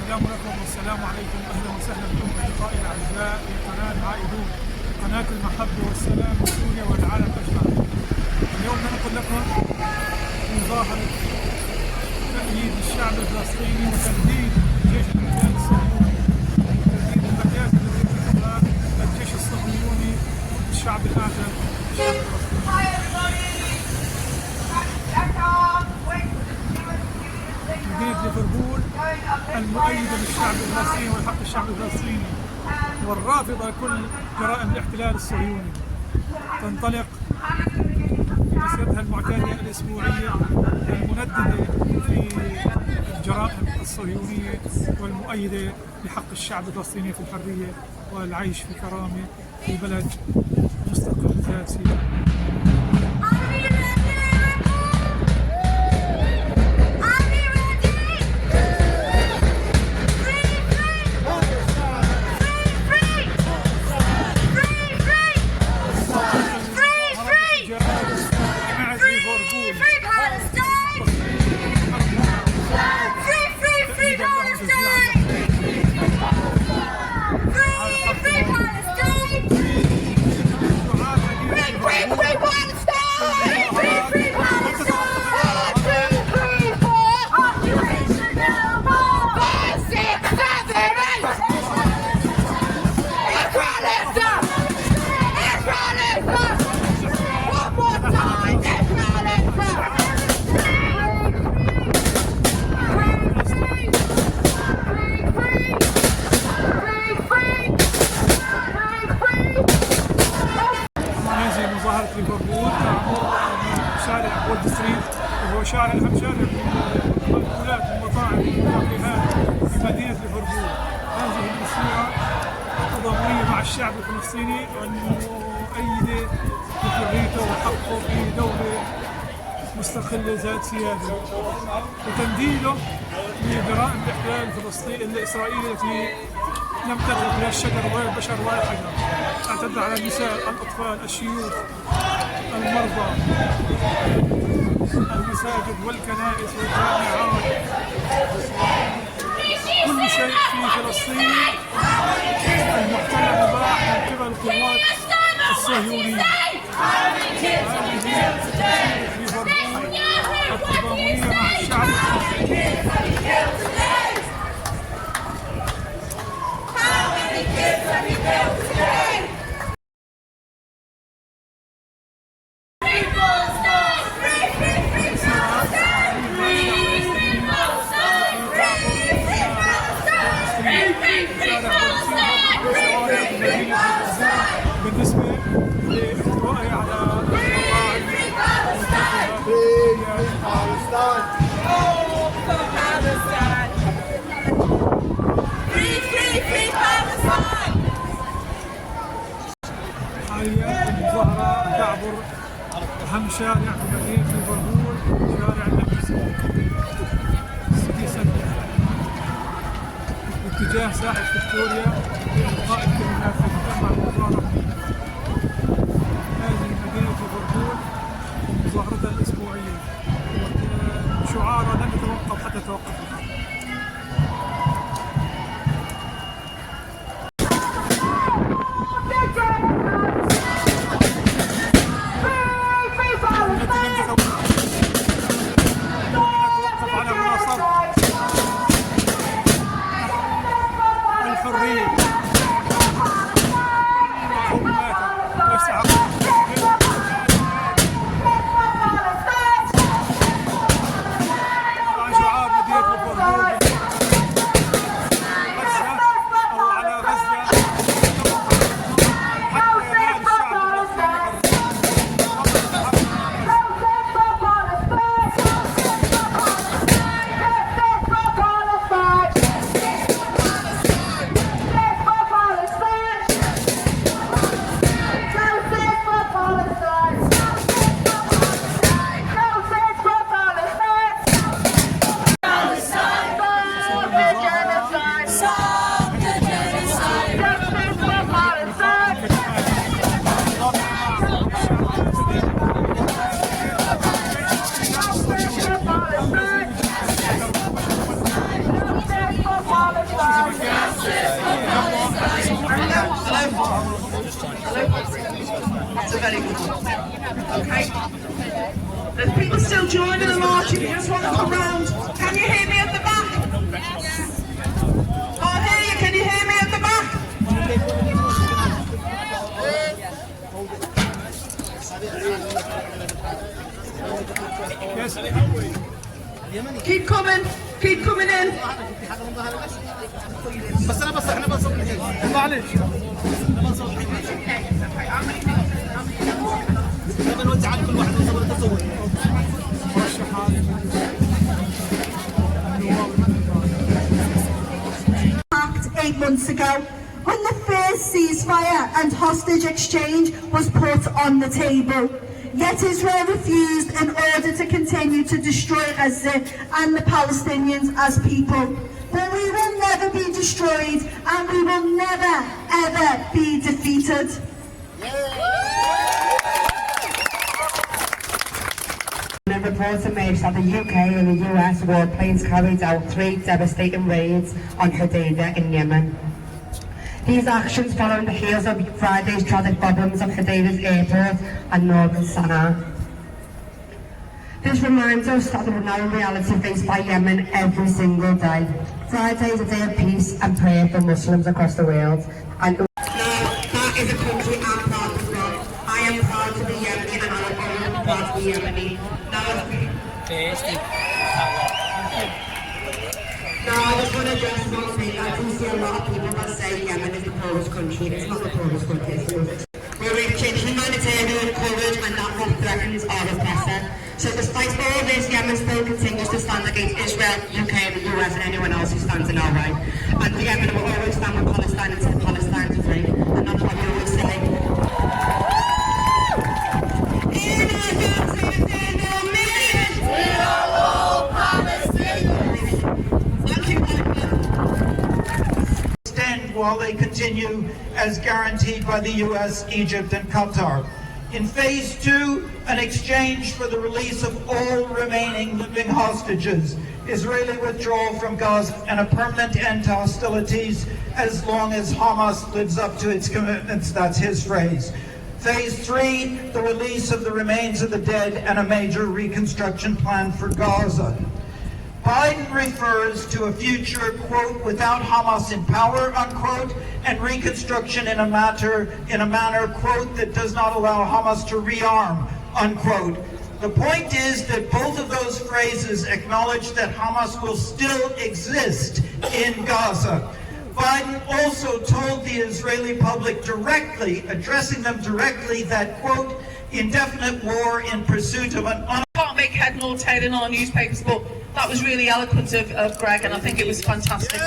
السلام عليكم والسلام عليكم، اهلا وسهلا بكم اصدقائي الاعزاء في قناه عائدون، قناه المحبه والسلام لسوريا والعالم اجمع. اليوم ننقل لكم مظاهره تأييد الشعب الفلسطيني وتنديد جيش الاحتلال الصهيوني، تنديد المكاسب التي ارتكبها الجيش الصهيوني ضد الشعب الاعزل، الشعب الفلسطيني. مدينة ليفربول المؤيدة للشعب الفلسطيني والحق الشعب الفلسطيني والرافضة لكل جرائم الاحتلال الصهيوني تنطلق بمسيرتها المعتادة الأسبوعية المنددة في الجرائم الصهيونية والمؤيدة لحق الشعب الفلسطيني في الحرية والعيش في كرامة في بلد مستقل ذات سيادة. مظاهرة ليفربول تعمر شارع وولد ستريت، وهو شارع أهم شارع في المأكولات والمطاعم والكافيهات في مدينة ليفربول. هذه المسيرة التضامنية مع الشعب الفلسطيني المؤيدة بحريته وحقه في دولة مستقلة ذات سيادة، وتنديده لجرائم الاحتلال الفلسطيني الإسرائيلي التي لم تترك لا الشجر ولا البشر ولا الحجر، اعتدى على النساء، الأطفال، الشيوخ، المرضى، المساجد والكنائس والجامعات، كل شيء في فلسطين المحتل مباح من قبل القوات الصهيونية. هذه ليفربول التضامنية مع الشعب الفلسطيني. بالنسبة لاحتوائي على المطاعم حاليا المظاهرة تعبر أهم شارع في مدينة ليفربول، شارع السيتي سنتر، باتجاه ساحة فيكتوريا لإلقاء الكلمات في مجتمع المظاهرة. هذه مدينة ليفربول مظاهرتها الأسبوعية وشعارها لن يتوقف حتى توقف الحرب. شعار مدينة very good one. Okay? There's people still joining the march. If you just want to come round, can you hear me at the back? Can't hear you. Can you hear me at the back? Yes. Keep coming in. بس احنا بنصور الحين. معلش. نبي نوزع على كل واحد نصور تصور. Act 8 months ago, when the first ceasefire and hostage exchange was put on the table. Yet Israel refused in order to continue to destroy Gaza and the Palestinians as people. But we will never be destroyed and we will never ever be defeated. Reports emerged that the UK and the US warplanes carried out 3 devastating raids on Hodeidah in Yemen. These actions follow on the heels of Friday's tragic bombings of Hodeidah's airport and northern Sana'a. This reminds us that the narrow reality faced by Yemen every single day. Friday is a day of peace and prayer for Muslims across the world. And that is a country I'm proud of. I am proud to be Yemeni and I will always be proud to be Yemeni. Now I just want to address one thing. I do see a lot of people that say Yemen is the poorest country. It's not the poorest country. We're reaching humanitarian coverage when that one threatens our oppressor. So despite all this, Yemen still continues to stand against Israel, UK and the US and anyone else who stands in our way. And Yemen will always stand with Palestine until Palestine is free. And that's what we always say. While they continue as guaranteed by the US, Egypt and Qatar. In phase 2, an exchange for the release of all remaining living hostages, Israeli withdrawal from Gaza and a permanent end to hostilities as long as Hamas lives up to its commitments, that's his phrase. Phase 3, the release of the remains of the dead and a major reconstruction plan for Gaza. Biden refers to a future, quote, without Hamas in power, unquote, and reconstruction in a manner, quote, that does not allow Hamas to rearm, unquote. The point is that both of those phrases acknowledge that Hamas will still exist in Gaza. Biden also told the Israeli public directly, addressing them directly, that, quote, indefinite war in pursuit of an Can't make head nor tail in our newspapers, but that was really eloquent of Greg, and I think it was fantastic.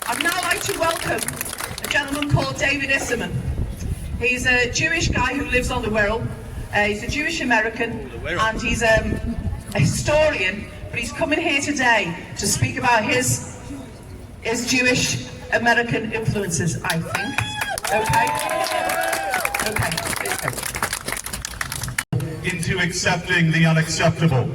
I'd now like to welcome a gentleman called David Isserman. He's a Jewish guy who lives on the Wirral. He's a Jewish American, and he's a historian, but he's coming here today to speak about his Jewish American influences, I think. Okay? Okay, please go. Into accepting the unacceptable.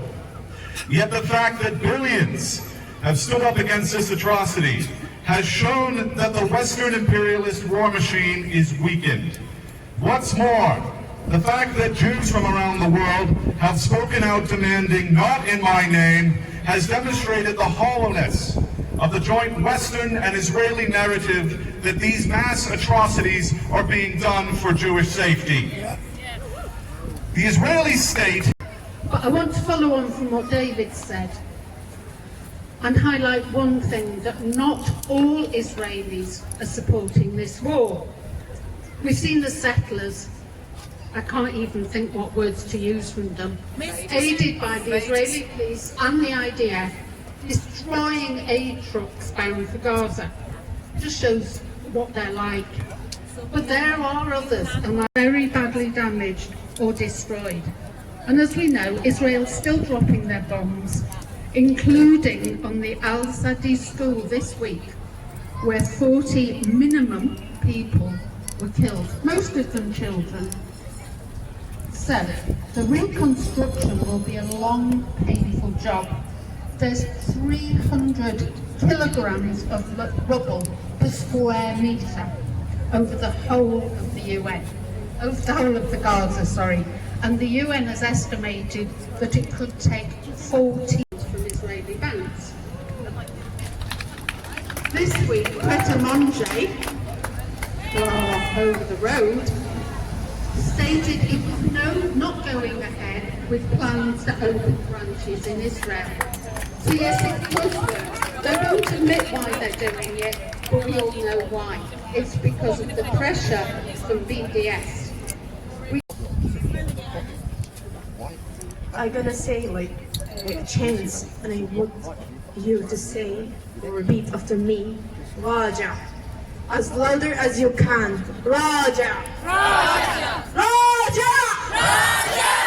Yet the fact that billions have stood up against this atrocity has shown that the Western imperialist war machine is weakened. What's more, the fact that Jews from around the world have spoken out demanding not in my name has demonstrated the hollowness of the joint Western and Israeli narrative that these mass atrocities are being done for Jewish safety. The Israeli state... But I want to follow on from what David said and highlight one thing, that not all Israelis are supporting this war. We've seen the settlers, I can't even think what words to use from them, aided by the Israeli police and the IDF, destroying aid trucks bound for Gaza. It just shows what they're like. But there are others and are very badly damaged or destroyed. And as we know, Israel's still dropping their bombs, including on the Al-Sadi school this week, where 40 minimum people were killed, most of them children. So, the reconstruction will be a long, painful job. There's 300 kilograms of rubble per square metre. over the whole of the UN, over the whole of the Gaza, sorry. And the UN has estimated that it could take 14 from Israeli banks. This week, Greta Monge, over the road, stated it was not going ahead with plans to open branches in Israel. So yes, it does work. They don't admit why they're doing it, but we all know why. It's because of the pressure from BDS. I'm gonna say like a chance, and I want you to say or repeat after me, Raja, as louder as you can. Raja, Raja, Raja, Raja.